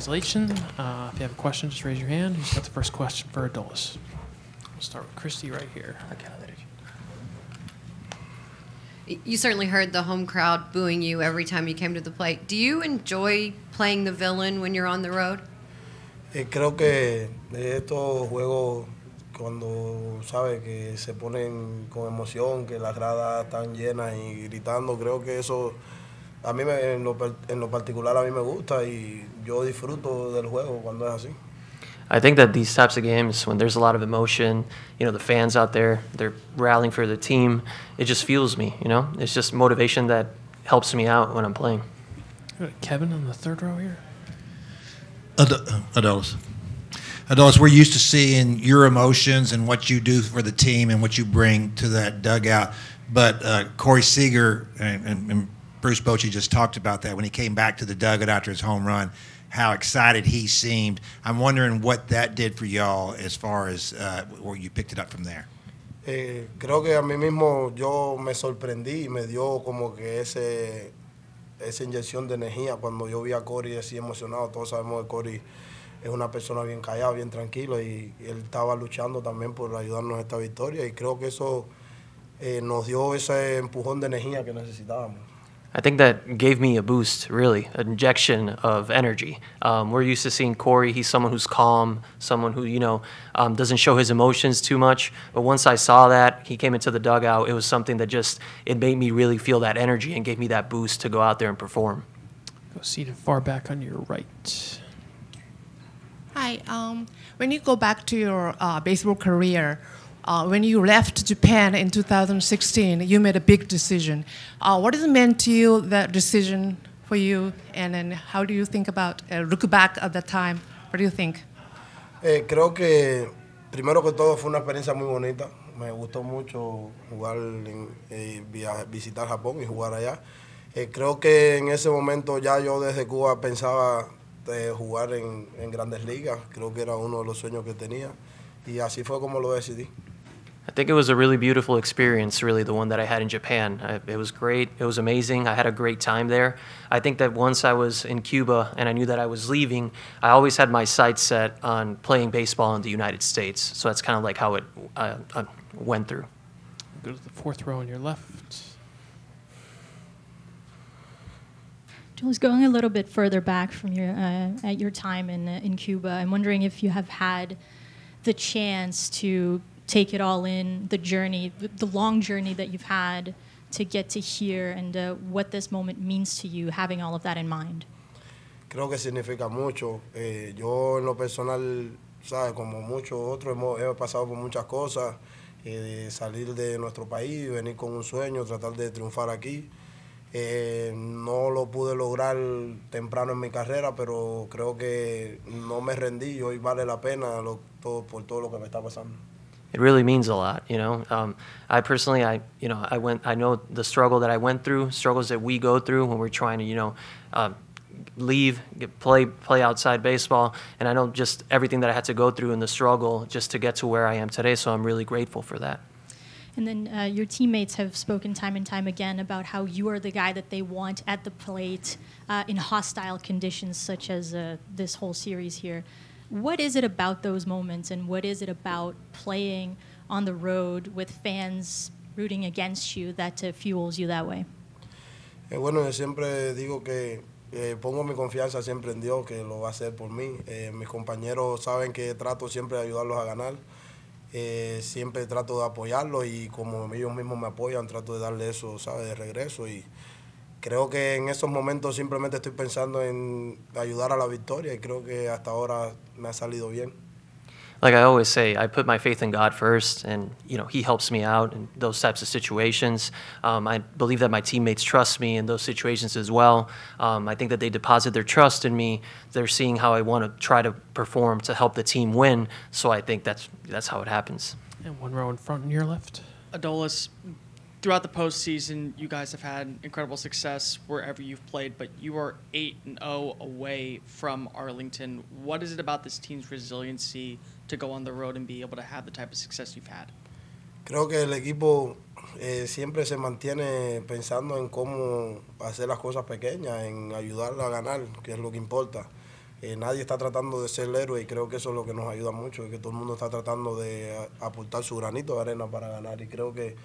translation. If you have a question, just raise your hand. Who's got the first question for Adolis? We'll start with Christy right here. You certainly heard the home crowd booing you every time you came to the plate. Do you enjoy playing the villain when you're on the road? Creo que estos juegos, cuando sabe que se ponen con emoción, que las gradas están llenas y gritando, creo que eso a mí en lo particular a mí me gusta y yo disfruto del juego cuando es así. I think that these types of games, when there's a lot of emotion, the fans out there, they're rallying for the team, it just fuels me, It's just motivation that helps me out when I'm playing. Kevin on the third row here. Adolis, we're used to seeing your emotions and what you do for the team and what you bring to that dugout. But Corey Seager and Bruce Bochy just talked about that when he came back to the dugout after his home run, how excited he seemed. I'm wondering what that did for y'all as far as where you picked it up from there. Creo que a mí mismo yo me sorprendí y me dio como que esa inyección de energía cuando yo vi a Corey así emocionado. Todos sabemos que Corey es una persona bien callada, bien tranquilo y él estaba luchando también por ayudarnos a esta victoria y creo que eso nos dio ese empujón de energía que necesitábamos. I think that gave me a boost, really, an injection of energy. We're used to seeing Corey. He's someone who's calm, someone who, doesn't show his emotions too much. But once I saw that, he came into the dugout, it was something that it made me really feel that energy and gave me that boost to go out there and perform. Go seated far back on your right. Hi. When you go back to your baseball career, when you left Japan in 2016, you made a big decision. What does it mean to you, that decision for you? And then how do you think about, look back at that time, what do you think? Creo que, primero que todo, fue una experiencia muy bonita. Me gustó mucho jugar, visitar Japón y jugar allá. Creo que en ese momento ya yo desde Cuba pensaba jugar en Grandes Ligas. Creo que era uno de los sueños que tenía. Y así fue como lo decidí. I think it was a really beautiful experience, really, the one that I had in Japan. It was great. It was amazing. I had a great time there. I think that once I was in Cuba and I knew that I was leaving, I always had my sights set on playing baseball in the United States. So that's kind of like how it went through. Go to the fourth row on your left. Jules, going a little bit further back from your time in Cuba, I'm wondering if you have had the chance to take it all in, the journey, the long journey that you've had to get to here, and what this moment means to you, having all of that in mind. Creo que significa mucho. Yo en lo personal, ¿sabes? Como muchos otros, hemos pasado por muchas cosas, salir de nuestro país, venir con un sueño, tratar de triunfar aquí. No lo pude lograr temprano en mi carrera, pero creo que no me rendí y hoy vale la pena por todo lo que me está pasando. It really means a lot, I personally, I know the struggle that I went through, struggles that we go through when we're trying to, leave, play outside baseball, and I know just everything that I had to go through in the struggle just to get to where I am today, so I'm really grateful for that. And then your teammates have spoken time and time again about how you are the guy that they want at the plate in hostile conditions such as this whole series here. What is it about those moments, and what is it about playing on the road with fans rooting against you that fuels you that way? Bueno, yo siempre digo que pongo mi confianza siempre en Dios, que lo va a hacer por mí. Mis compañeros saben que trato siempre de ayudarlos a ganar. Siempre trato de apoyarlos y como ellos mismos me apoyan, trato de darle eso, ¿sabes?, de regreso. Y creo que en esos momentos simplemente estoy pensando en ayudar a la victoria y creo que hasta ahora me ha salido bien. Like I always say, I put my faith in God first, and He helps me out in those types of situations. I believe that my teammates trust me in those situations as well. I think that they deposit their trust in me. They're seeing how I want to try to perform to help the team win. So I think that's how it happens. And one row in front on your left. Adolis, throughout the postseason, you guys have had incredible success wherever you've played, but you are 8-0 away from Arlington. What is it about this team's resiliency to go on the road and be able to have the type of success you've had? Creo que el equipo siempre se mantiene pensando en cómo hacer las cosas pequeñas, en ayudar a ganar, que es lo que importa. Nadie está tratando de ser el héroe y creo que eso es lo que nos ayuda mucho, y que todo el mundo está tratando de aportar su granito de arena para ganar. Y creo que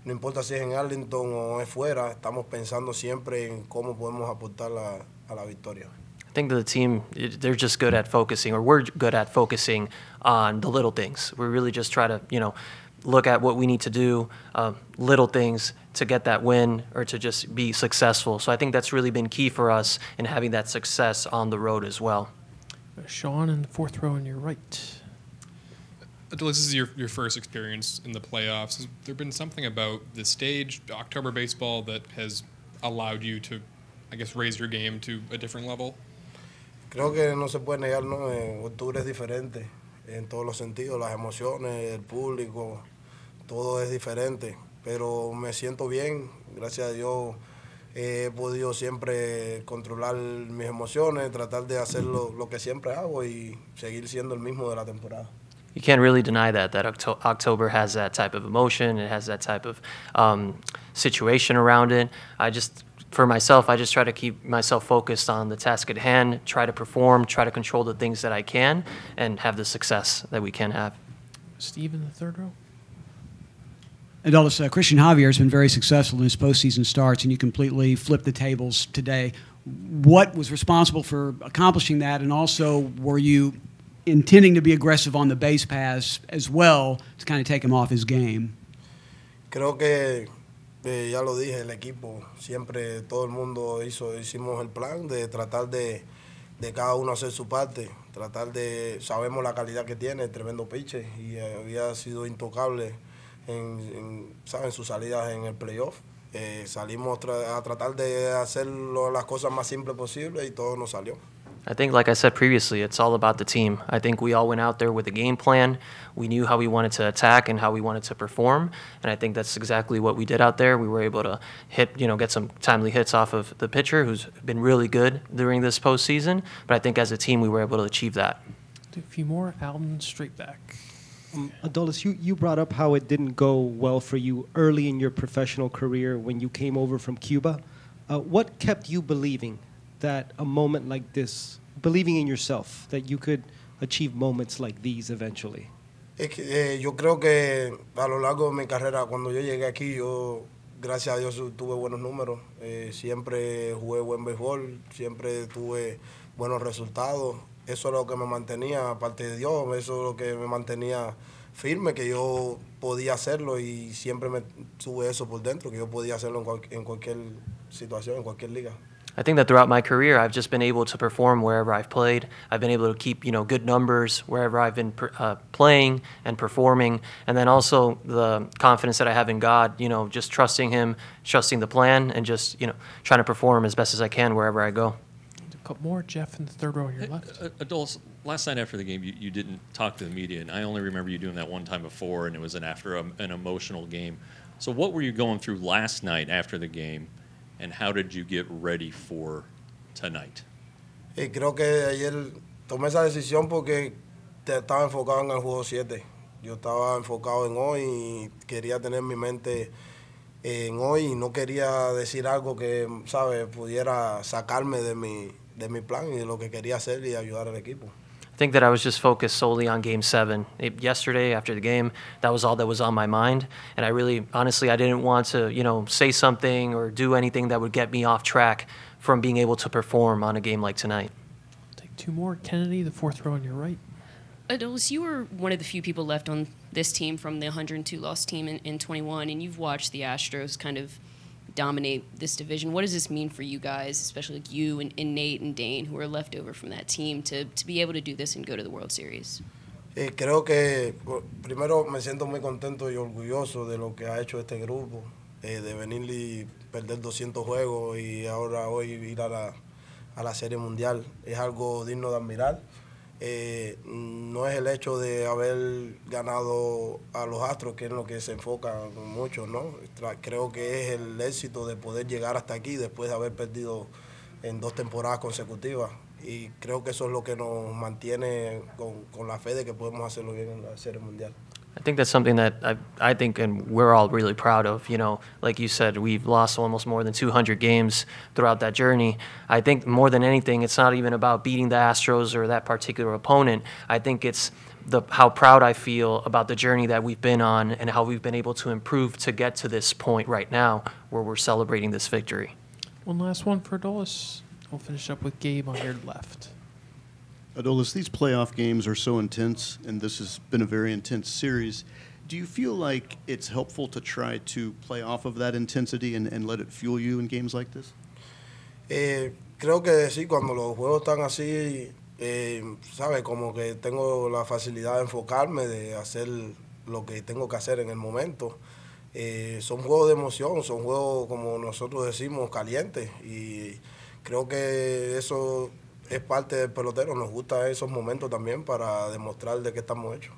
no importa si es en Arlington o es fuera, estamos pensando siempre en cómo podemos aportar a la victoria. I think the team, they're just good at focusing, or we're good at focusing on the little things. We really just try to, look at what we need to do, little things to get that win or to just be successful. So I think that's really been key for us in having that success on the road as well. Sean in the fourth row on your right. Adolis, this is your first experience in the playoffs. Has there been something about the stage, October baseball, that has allowed you to, I guess, raise your game to a different level? Creo que no se puede negar, ¿no? Octubre es diferente en todos los sentidos, las emociones, el público, todo es diferente. Pero me siento bien, gracias a Dios he podido siempre controlar mis emociones, tratar de hacer lo que siempre hago y seguir siendo el mismo de la temporada. You can't really deny that October has that type of emotion. It has that type of situation around it. For myself, I just try to keep myself focused on the task at hand, try to perform, try to control the things that I can, and have the success that we can have. Steve in the third row. Adolis, Christian Javier has been very successful in his postseason starts, and you completely flipped the tables today. What was responsible for accomplishing that, and also were you intending to be aggressive on the base paths as well to kind of take him off his game? Creo que ya lo dije, el equipo, siempre todo el mundo hicimos el plan de tratar de cada uno hacer su parte, sabemos la calidad que tiene, tremendo pitcher, y había sido intocable en sus salidas en el playoff. Salimos a tratar de hacer las cosas más simples posible y todo nos salió. I think, like I said previously, it's all about the team. I think we all went out there with a game plan. We knew how we wanted to attack and how we wanted to perform, and I think that's exactly what we did out there. We were able to get some timely hits off of the pitcher, who's been really good during this postseason. But I think as a team, we were able to achieve that. Do a few more. Alden, straight back. Adolis, you brought up how it didn't go well for you early in your professional career when you came over from Cuba. What kept you believing that a moment like this, believing in yourself, that you could achieve moments like these eventually? Es que, yo creo que a lo largo de mi carrera, cuando yo llegué aquí, yo, gracias a Dios, tuve buenos números. Siempre jugué buen béisbol, siempre tuve buenos resultados. Eso es lo que me mantenía, aparte de Dios, eso es lo que me mantenía firme, que yo podía hacerlo, y siempre me tuve eso por dentro, que yo podía hacerlo en cualquier situación, en cualquier liga. I think that throughout my career, I've just been able to perform wherever I've played. I've been able to keep, good numbers wherever I've been playing and performing. And then also the confidence that I have in God, just trusting Him, trusting the plan, and just, trying to perform as best as I can wherever I go. A couple more. Jeff in the third row on your left. Adolis, last night after the game, you didn't talk to the media, and I only remember you doing that one time before, and it was after an emotional game. So what were you going through last night after the game? And how did you get ready for tonight? Creo que ayer tomé esa decisión porque estaba enfocado en el juego 7. Yo estaba enfocado en hoy y quería tener mi mente en hoy y no quería decir algo que, pudiera sacarme de mi plan y de lo que quería hacer y ayudar al equipo. I think that I was just focused solely on Game 7. Yesterday, after the game, that was all that was on my mind. And I really, honestly, I didn't want to, say something or do anything that would get me off track from being able to perform on a game like tonight. Take two more. Kennedy, the fourth row on your right. Adolis, you were one of the few people left on this team from the 102-loss team in 21, and you've watched the Astros kind of dominate this division. What does this mean for you guys, especially like you and Nate and Dane, who are left over from that team, to be able to do this and go to the World Series? Creo que primero me siento muy contento y orgulloso de lo que ha hecho este grupo, de venir y perder 200 juegos y ahora hoy ir a la Serie Mundial. Es algo digno de admirar. No es el hecho de haber ganado a los Astros, que es lo que se enfoca mucho, ¿no? Creo que es el éxito de poder llegar hasta aquí después de haber perdido en 2 temporadas consecutivas, y creo que eso es lo que nos mantiene con la fe de que podemos hacerlo bien en la Serie Mundial. I think that's something that I think and we're all really proud of. You know, like you said, we've lost almost more than 200 games throughout that journey. I think more than anything, it's not even about beating the Astros or that particular opponent. I think it's how proud I feel about the journey that we've been on and how we've been able to improve to get to this point right now where we're celebrating this victory. One last one for Adolis. We'll finish up with Gabe on your left. Adolis, these playoff games are so intense, and this has been a very intense series. Do you feel like it's helpful to try to play off of that intensity and let it fuel you in games like this? Creo que sí, cuando los juegos están así, ¿sabe? Como que tengo la facilidad de enfocarme, de hacer lo que tengo que hacer en el momento. Son juegos de emoción, son juegos, como nosotros decimos, calientes. Y creo que eso es parte del pelotero. Nos gusta esos momentos también para demostrar de qué estamos hechos.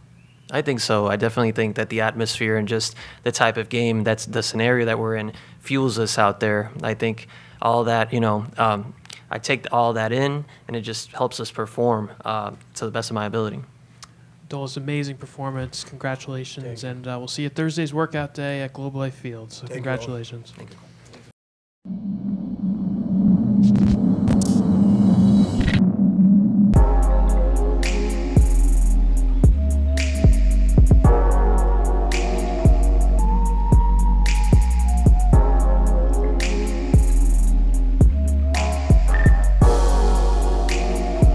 I think so. I definitely think that the atmosphere and just the type of game, that's the scenario that we're in, fuels us out there. I think all that, I take all that in, and it just helps us perform to the best of my ability. Adolis, amazing performance. Congratulations. And we'll see you Thursday's workout day at Globe Life Field. So congratulations. Thank you.